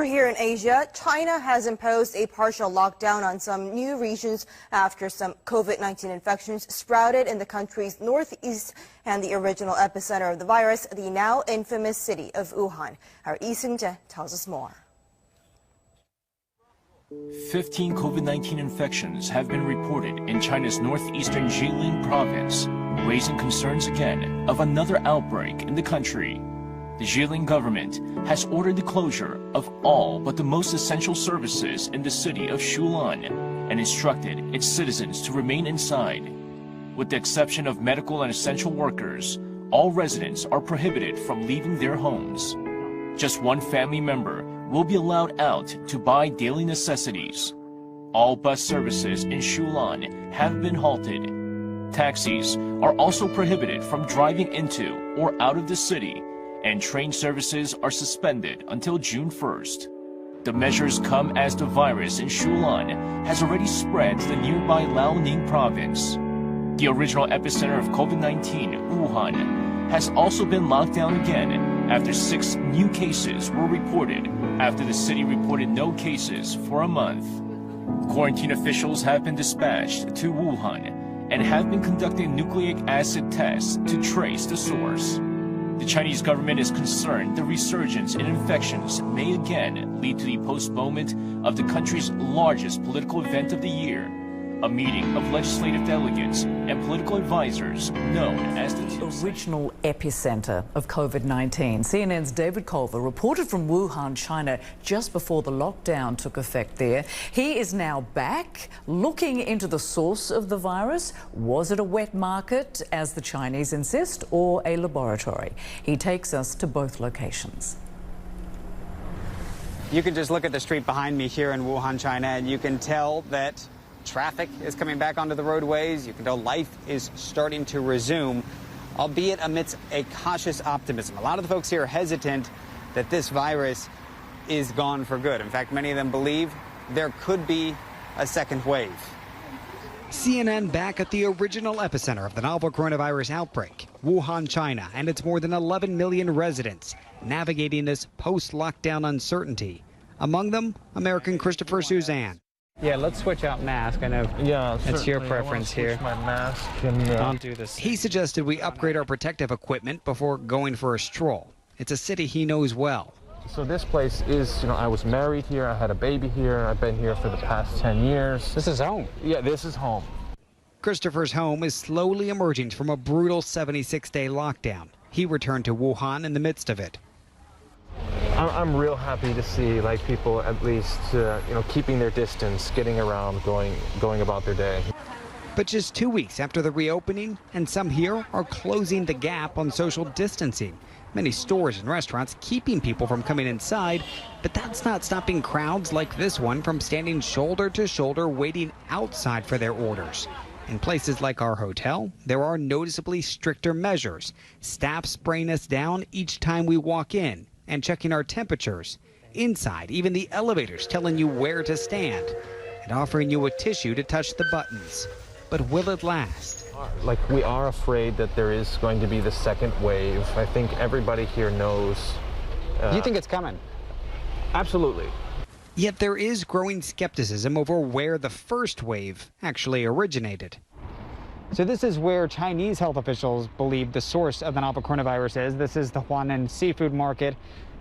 Over here in Asia, China has imposed a partial lockdown on some new regions after some COVID-19 infections sprouted in the country's northeast and the original epicenter of the virus, the now infamous city of Wuhan. Our Lee Seung-jae tells us more. 15 COVID-19 infections have been reported in China's northeastern Jilin province, raising concerns again of another outbreak in the country. The Jilin government has ordered the closure of all but the most essential services in the city of Shulan and instructed its citizens to remain inside. With the exception of medical and essential workers, all residents are prohibited from leaving their homes. Just one family member will be allowed out to buy daily necessities. All bus services in Shulan have been halted. Taxis are also prohibited from driving into or out of the city, and train services are suspended until June 1st. The measures come as the virus in Shulan has already spread to the nearby Liaoning province. The original epicenter of COVID-19, Wuhan, has also been locked down again after 6 new cases were reported after the city reported no cases for a month. Quarantine officials have been dispatched to Wuhan and have been conducting nucleic acid tests to trace the source. The Chinese government is concerned the resurgence in infections may again lead to the postponement of the country's largest political event of the year, a meeting of legislative delegates and political advisors known as the original epicenter of COVID-19. CNN's David Culver reported from Wuhan, China, just before the lockdown took effect there. He is now back looking into the source of the virus. Was it a wet market, as the Chinese insist, or a laboratory? He takes us to both locations. You can just look at the street behind me here in Wuhan, China, and you can tell that traffic is coming back onto the roadways. You can tell life is starting to resume, albeit amidst a cautious optimism. A lot of the folks here are hesitant that this virus is gone for good. In fact, many of them believe there could be a second wave. CNN back at the original epicenter of the novel coronavirus outbreak, Wuhan, China, and its more than 11 million residents navigating this post-lockdown uncertainty. Among them, American Christopher Suzanne. Yeah, let's switch out mask. I know it's your preference here. My mask and, I'll do this. He suggested we upgrade our protective equipment before going for a stroll. It's a city he knows well. So this place is, I was married here, I had a baby here, I've been here for the past 10 years. This is home. Yeah, this is home. Christopher's home is slowly emerging from a brutal 76-day lockdown. He returned to Wuhan in the midst of it. I'm real happy to see people at least keeping their distance, getting around, going about their day. But just 2 weeks after the reopening, and some here are closing the gap on social distancing. Many stores and restaurants keeping people from coming inside, but that's not stopping crowds like this one from standing shoulder to shoulder waiting outside for their orders. In places like our hotel, there are noticeably stricter measures. Staff spraying us down each time we walk in and checking our temperatures. Inside, even the elevators telling you where to stand and offering you a tissue to touch the buttons. But will it last? We are afraid that there is going to be the second wave. I think everybody here knows. You think it's coming? Absolutely. Yet there is growing skepticism over where the first wave actually originated. So this is where Chinese health officials believe the source of the novel coronavirus is. This is the Huanan seafood market.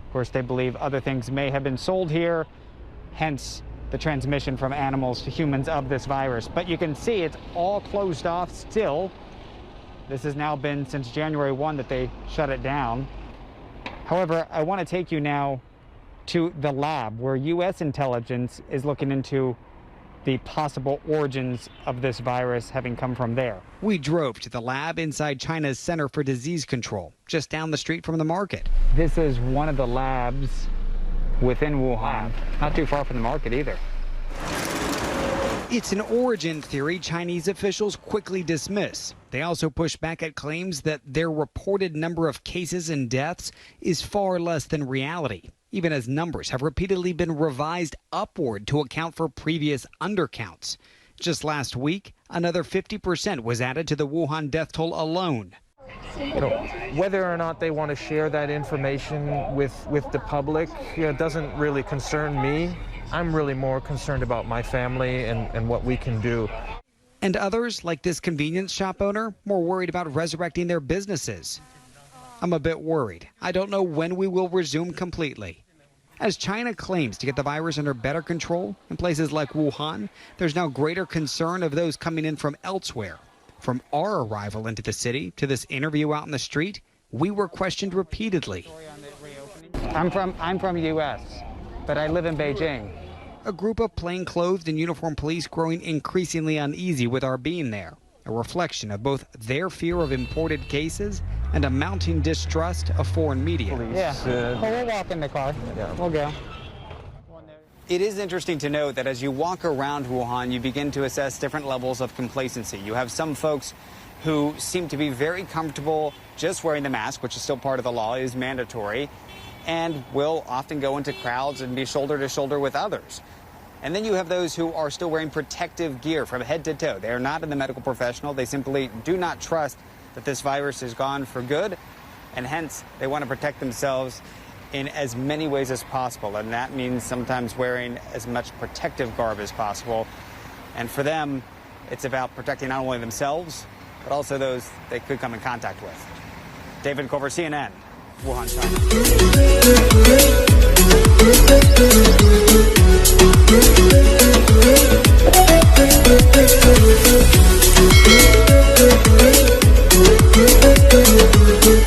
Of course, they believe other things may have been sold here, hence the transmission from animals to humans of this virus. But you can see it's all closed off still. This has now been since January 1 that they shut it down. However, I want to take you now to the lab where U.S. intelligence is looking into the possible origins of this virus having come from there. We drove to the lab inside China's Center for Disease Control, just down the street from the market. This is one of the labs within Wuhan, not too far from the market either. It's an origin theory Chinese officials quickly dismiss. They also push back at claims that their reported number of cases and deaths is far less than reality, even as numbers have repeatedly been revised upward to account for previous undercounts. Just last week, another 50% was added to the Wuhan death toll alone. whether or not they want to share that information with the public doesn't really concern me. I'm really more concerned about my family and what we can do. And others, like this convenience shop owner, more worried about resurrecting their businesses. I'm a bit worried. I don't know when we will resume completely. As China claims to get the virus under better control in places like Wuhan, there's now greater concern of those coming in from elsewhere. From our arrival into the city to this interview out in the street, we were questioned repeatedly. I'm from U.S., but I live in Beijing. A group of plainclothed and uniformed police growing increasingly uneasy with our being there, a reflection of both their fear of imported cases and a mounting distrust of foreign media. We'll walk in the car. Yeah. We'll go. It is interesting to note that as you walk around Wuhan, you begin to assess different levels of complacency. You have some folks who seem to be very comfortable just wearing the mask, which is still part of the law, is mandatory, and will often go into crowds and be shoulder to shoulder with others. And then you have those who are still wearing protective gear from head to toe. They are not in the medical professional. They simply do not trust that this virus is gone for good, and hence they want to protect themselves in as many ways as possible. And that means sometimes wearing as much protective garb as possible. And for them, it's about protecting not only themselves, but also those they could come in contact with. David Culver, CNN, Wuhan, China.